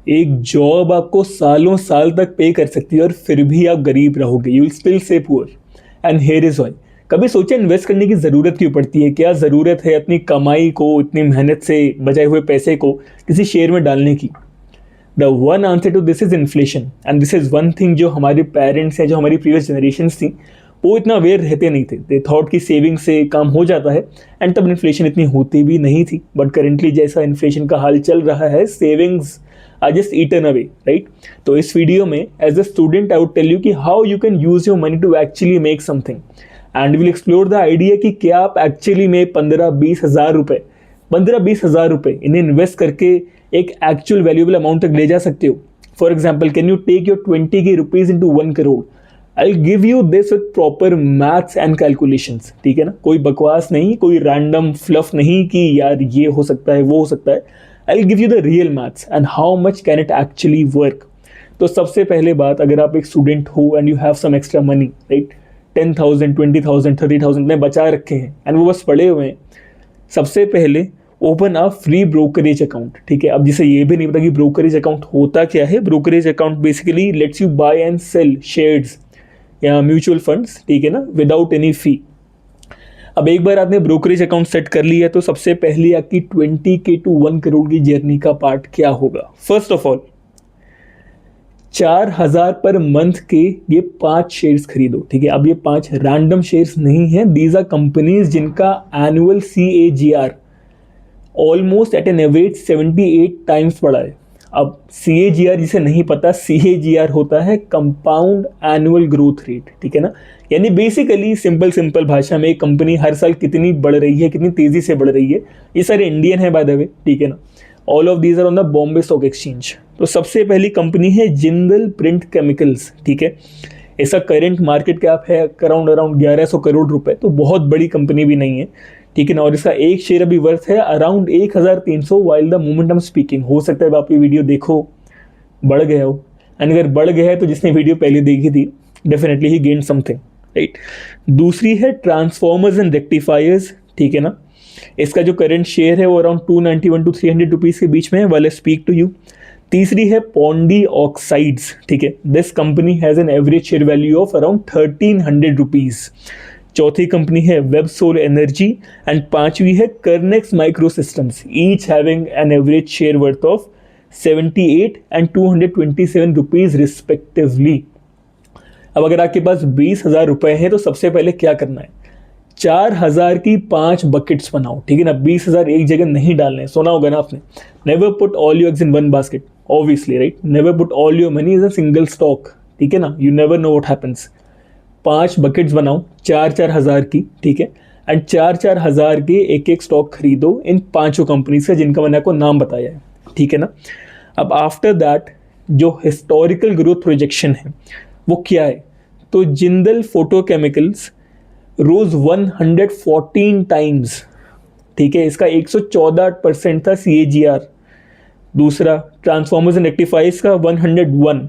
एक जॉब आपको सालों साल तक पे कर सकती है और फिर भी आप गरीब रहोगे, you will still say poor. And here is why. कभी सोचे इन्वेस्ट करने की ज़रूरत क्यों पड़ती है? क्या ज़रूरत है अपनी कमाई को, इतनी मेहनत से बचाए हुए पैसे को किसी शेयर में डालने की? The one answer to this is inflation. And this is one thing जो हमारे पेरेंट्स हैं, जो हमारी प्रीवियस जनरेशन्स थी, वो इतना अवेयर रहते नहीं थे। दे थॉट कि सेविंग से काम हो जाता है, एंड तब इन्फ्लेशन इतनी होती भी नहीं थी। बट करेंटली जैसा इन्फ्लेशन का हाल चल रहा है, savings are just eaten away, right? तो इस वीडियो में as a student I would tell you कि how you can use your money to actually make something, and will explore the idea कि क्या आप एक्चुअली में 15-20 हज़ार रुपये, 15-20 हज़ार रुपये इन्हें इन्वेस्ट करके एक एक्चुअल वैल्यूएबल अमाउंट तक ले जा सकते हो। For example, can you take your 20K rupees into 1 crore? I will give you this with proper maths and calculations, ठीक है ना? कोई बकवास नहीं, कोई रैंडम फ्लफ नहीं कि यार ये हो सकता है, वो हो सकता है। I will give you the real maths and how much can it actually work. तो सबसे पहले बात, अगर आप एक स्टूडेंट हो and you have some extra money, right, 10,000, 20,000, 30,000 में बचा रखे हैं एंड वो बस पड़े हुए हैं, सबसे पहले open a free brokerage account, ठीक है? अब जिसे ये भी नहीं पता कि ब्रोकरेज अकाउंट होता क्या है, brokerage account basically lets you buy and sell shares या म्यूचुअल फंड्स, ठीक है ना, विदाउट एनी फी। अब एक बार आपने ब्रोकरेज अकाउंट सेट कर लिया तो सबसे पहले आपकी 20K टू 1 करोड़ की जर्नी का पार्ट क्या होगा? First of all 4,000 per month के ये 5 शेयर्स खरीदो, ठीक है? अब ये 5 रैंडम शेयर्स नहीं है, दीज आर कंपनीज जिनका annual CAGR almost at an average 78 times बढ़ा है। अब CAGR जिसे नहीं पता, CAGR होता है कंपाउंड एनुअल ग्रोथ रेट, ठीक है ना? यानी बेसिकली सिंपल भाषा में कंपनी हर साल कितनी बढ़ रही है, कितनी तेजी से बढ़ रही है। ये सारे इंडियन है बाय द वे, ठीक है ना? All of these are on the Bombay stock exchange. तो सबसे पहली कंपनी है जिंदल प्रिंट केमिकल्स, ठीक है? इसका करंट मार्केट कैप है अराउंड 1100 करोड़ रुपए, तो बहुत बड़ी कंपनी भी नहीं है, ठीक है ना? और इसका एक शेयर अभी वर्थ है around 1300 while the moment I am speaking. हो सकता है आप ये वीडियो देखो बढ़ गया हो, एंड अगर बढ़ गया है तो जिसने वीडियो पहले देखी थी डेफिनेटली ही गेन समथिंग, राइट? दूसरी है ट्रांसफॉर्मर्स एंड रेक्टिफायर्स, ठीक है ना? इसका जो करंट शेयर है वो अराउंड 291 to 300 रुपीज़ के बीच में है, वाले स्पीक टू यू। तीसरी है पॉन्डी ऑक्साइड्स, ठीक है? This company has an average share value of around 1300 rupees. चौथी कंपनी है वेबसोल एनर्जी, एंड पांचवी है Kernex Micro Systems, each having an average share worth of 78 and 227 rupees respectively. अब अगर आपके पास 20,000 रुपये हैं तो सबसे पहले क्या करना है? 4,000 की 5 बकेट्स बनाओ, ठीक है ना? 20,000 एक जगह नहीं डालने। सुना होगा ना आपने, never put all your eggs in one basket, obviously, right? Never put all your money is a single stock, ठीक है ना? You never know what happens. 5 buckets बनाओ 4-4 हज़ार की, ठीक है? एंड 4-4 हज़ार के एक स्टॉक खरीदो इन 5 कंपनीज से जिनका मैंने आपको नाम बताया है, ठीक है ना? अब आफ्टर दैट जो हिस्टोरिकल ग्रोथ प्रोजेक्शन है वो क्या है? तो जिंदल फोटोकेमिकल्स रोज 114 टाइम्स, ठीक है? इसका 114% था CAGR। दूसरा ट्रांसफॉर्मर्स एंड रेक्टिफायर्स का 101,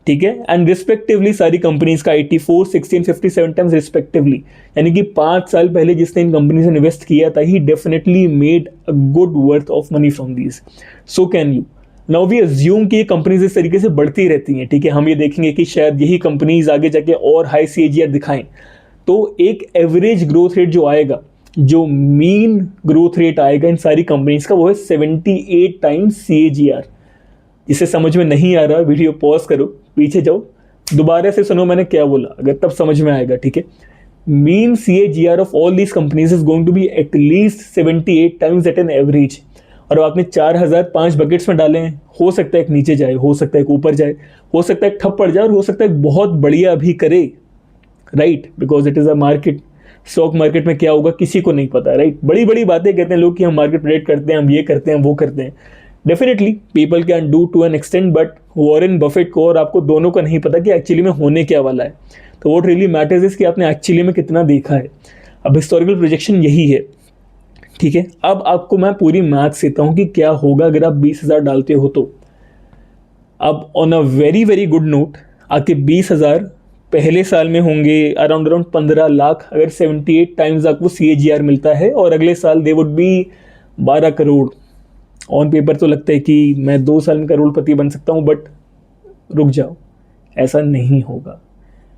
ठीक है? एंड रिस्पेक्टिवली सारी कंपनीज का 84, 16, 57 टाइम्स रिस्पेक्टिवली। यानी कि 5 साल पहले जिसने इन कंपनी से इन्वेस्ट किया था ही definitely made a good worth of money from these. So can you now we assume कि ये कंपनीज इस तरीके से बढ़ती रहती हैं, ठीक है? हम ये देखेंगे कि शायद यही कंपनीज आगे जाके और हाई CAGR दिखाएं, तो एक एवरेज ग्रोथ रेट जो आएगा, जो मीन ग्रोथ रेट आएगा इन सारी कंपनीज का, वो है 78 टाइम्स CAGR। जिसे समझ में नहीं आ रहा वीडियो पॉज करो, पीछे जाओ, दोबारा से सुनो मैंने क्या बोला, अगर तब समझ में आएगा, ठीक है? Mean CAGR of all these companies is going to be at least 78 times at an average. और आपने 4,000 5 बकेट्स में डाले हैं, हो सकता है एक नीचे जाए, हो सकता है एक ऊपर जाए, हो सकता है एक ठप पड़ जाए, और हो सकता है बहुत बढ़िया भी करे, right? Because it is a market. Stock market में क्या होगा किसी को नहीं पता, राइट? बड़ी बड़ी बातें कहते हैं लोग कि हम मार्केट प्रेडिक्ट करते हैं, हम ये करते हैं, वो करते हैं। Definitely people can do to an extent, but Warren Buffett को और आपको दोनों का नहीं पता कि एक्चुअली में होने क्या वाला है। तो व्हाट रियली मैटर्स इज कि आपने एक्चुअली में कितना देखा है। अब हिस्टोरिकल प्रोजेक्शन यही है, ठीक है? अब आपको मैं पूरी मैथ्स देता हूँ कि क्या होगा अगर आप 20,000 डालते हो तो। अब on a very very good note, आपके 20,000 पहले साल में होंगे अराउंड 15 लाख, अगर 78 टाइम्स आपको CAGR मिलता है, और अगले साल they would be 12 crore, on paper तो लगता है कि मैं 2 साल में करोड़पति बन सकता हूँ, बट रुक जाओ, ऐसा नहीं होगा,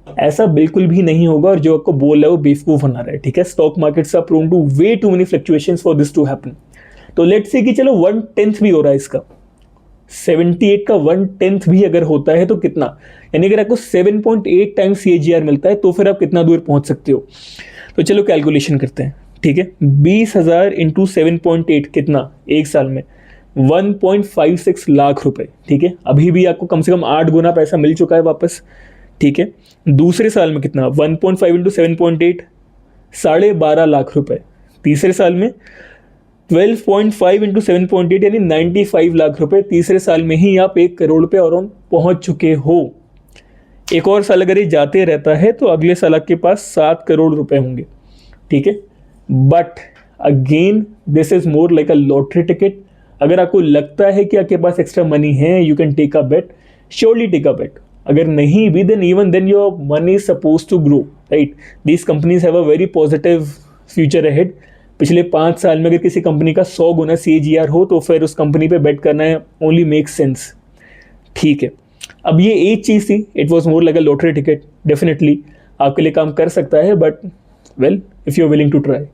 ऐसा बिल्कुल भी नहीं होगा। और जो आपको बोल रहा है वो बेवकूफ़ बना रहा है, ठीक है। Stock markets are prone to way too many fluctuations for this to happen. तो लेट्स से कि चलो 1/10 भी हो रहा है इसका, 78 का 1/10 भी अगर होता है तो कितना, यानी अगर आपको 7.8 टाइम्स CAGR मिलता है तो फिर आप कितना दूर पहुंच सकते हो। तो चलो कैलकुलेशन करते हैं, ठीक है। 20,000 इंटू 7.8 कितना, एक साल में 1.56 लाख रुपए, ठीक है। अभी भी आपको कम से कम 8 गुना पैसा मिल चुका है वापस, ठीक है। दूसरे साल में कितना, 1.5 इंटू 7.8 12.5 लाख रुपए। तीसरे साल में 12.5 इंटू 7.8 यानी 95 लाख रुपए। तीसरे साल में ही आप 1 करोड़ पे और पहुंच चुके हो। एक और साल अगर ये जाते रहता है तो अगले साल आपके पास 7 करोड़ रुपए होंगे, ठीक है। But again this is more like a lottery ticket. अगर आपको लगता है कि आपके पास एक्स्ट्रा मनी है, you can take a bet, surely take a bet. अगर नहीं भी, then even then your money is suppose to grow, right. These companies have a very positive future ahead. पिछले 5 साल में अगर किसी कंपनी का 100 गुना CAGR हो तो फिर उस कंपनी पे बेट करना है ओनली मेक सेंस, ठीक है। अब ये एक चीज़ थी, it was more like a lottery ticket. Definitely आपके लिए काम कर सकता है, but well if you are willing to try.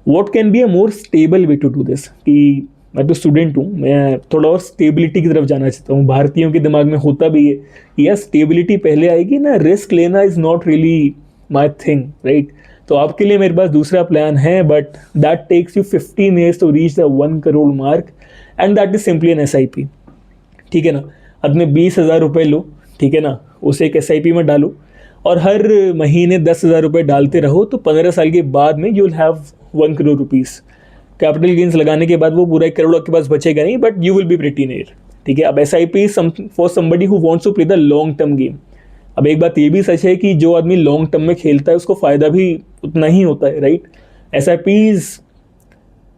What can be a more stable way to do this, कि मैं तो स्टूडेंट हूँ, मैं थोड़ा और स्टेबिलिटी की तरफ जाना चाहता हूँ। भारतीयों के दिमाग में होता भी है कि यार स्टेबिलिटी पहले आएगी ना, रिस्क लेना is not really my thing, right. तो आपके लिए मेरे पास दूसरा प्लान है, but that takes you 15 years to reach the 1 crore mark, and that is simply an SIP, ठीक है ना। अपने 20,000 रुपये लो, ठीक है ना, उसे एक SIP में डालो और हर महीने 10,000 रुपये डालते रहो। तो 15 साल के बाद में you will have 1 crore rupees. Capital gains लगाने के बाद वो पूरा 1 करोड़ आपके पास बचेगा नहीं, but you will be pretty near, ठीक है। अब SIP for somebody who wants to play the long term game. अब एक बात ये भी सच है कि जो आदमी लॉन्ग टर्म में खेलता है उसको फ़ायदा भी उतना ही होता है, right. SIPs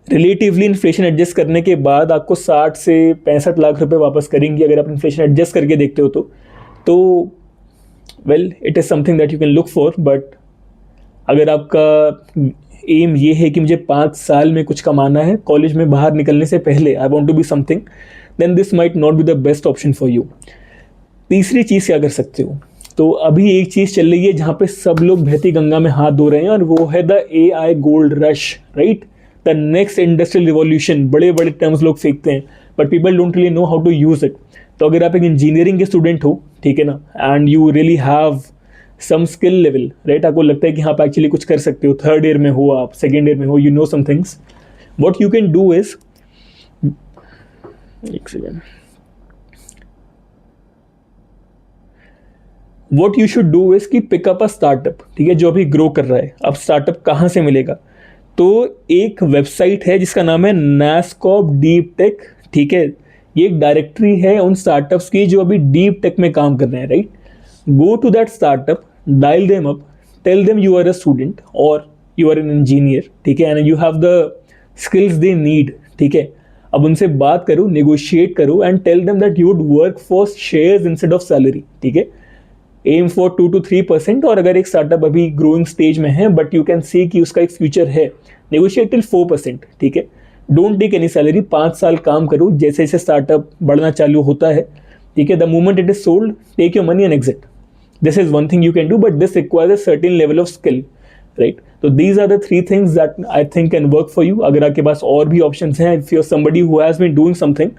relatively inflation adjust करने के बाद आपको 60 से 65 लाख रुपए वापस करेंगी अगर आप इन्फ्लेशन एडजस्ट करके देखते हो तो well it is something that you can look for. But अगर आपका एम ये है कि मुझे 5 साल में कुछ कमाना है, कॉलेज में बाहर निकलने से पहले I want to be something, then this might not be the best option for you. तीसरी चीज़ क्या कर सकते हो, तो अभी एक चीज़ चल रही है जहाँ पे सब लोग बहती गंगा में हाथ धो रहे हैं, और वो है the AI gold rush, right. The next industrial revolution. बड़े बड़े टर्म्स लोग फेंकते हैं, but people don't really know how to use it. तो अगर आप एक इंजीनियरिंग के स्टूडेंट हो, ठीक है ना, and you really have some skill level, right, आपको लगता है कि हाँ आप एक्चुअली कुछ कर सकते हो, 3rd ईयर में हो आप, 2nd ईयर में हो, you know some things, what you can do is, एक second, what you should do is कि पिकअप अ स्टार्टअप, ठीक है, जो अभी ग्रो कर रहा है। अब स्टार्टअप कहाँ से मिलेगा, तो एक वेबसाइट है जिसका नाम है NASSCOM डीप टेक, ठीक है। ये एक डायरेक्टरी है उन स्टार्टअप्स की जो अभी डीप टेक में काम कर रहे हैं, right. Go to that startup, dial them up, tell them you are a student और यू आर एन इंजीनियर, ठीक है, and you have the skills they need, ठीक है। अब उनसे बात करो, नेगोशिएट करो, and tell them that you would work for shares instead of salary, ठीक है। एम फॉर 2 to 3%, और अगर एक स्टार्टअप अभी ग्रोइंग स्टेज में है बट यू कैन सी कि उसका एक फ्यूचर है, नेगोशिएट टिल 4%, ठीक है। डोंट टेक एनी सैलरी, 5 साल काम करो, जैसे जैसे स्टार्टअप बढ़ना चालू होता है, ठीक है, the moment it is sold take your money and exit. This is one thing you can do, but this requires a certain level of skill, right. तो these are the 3 things that I think can work for you. अगर आपके पास और भी option हैं, if you are somebody who has been doing something,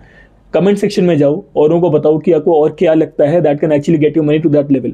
comment section में जाओ, औरों को बताओ कि आपको और क्या लगता है that can actually get you money to that level.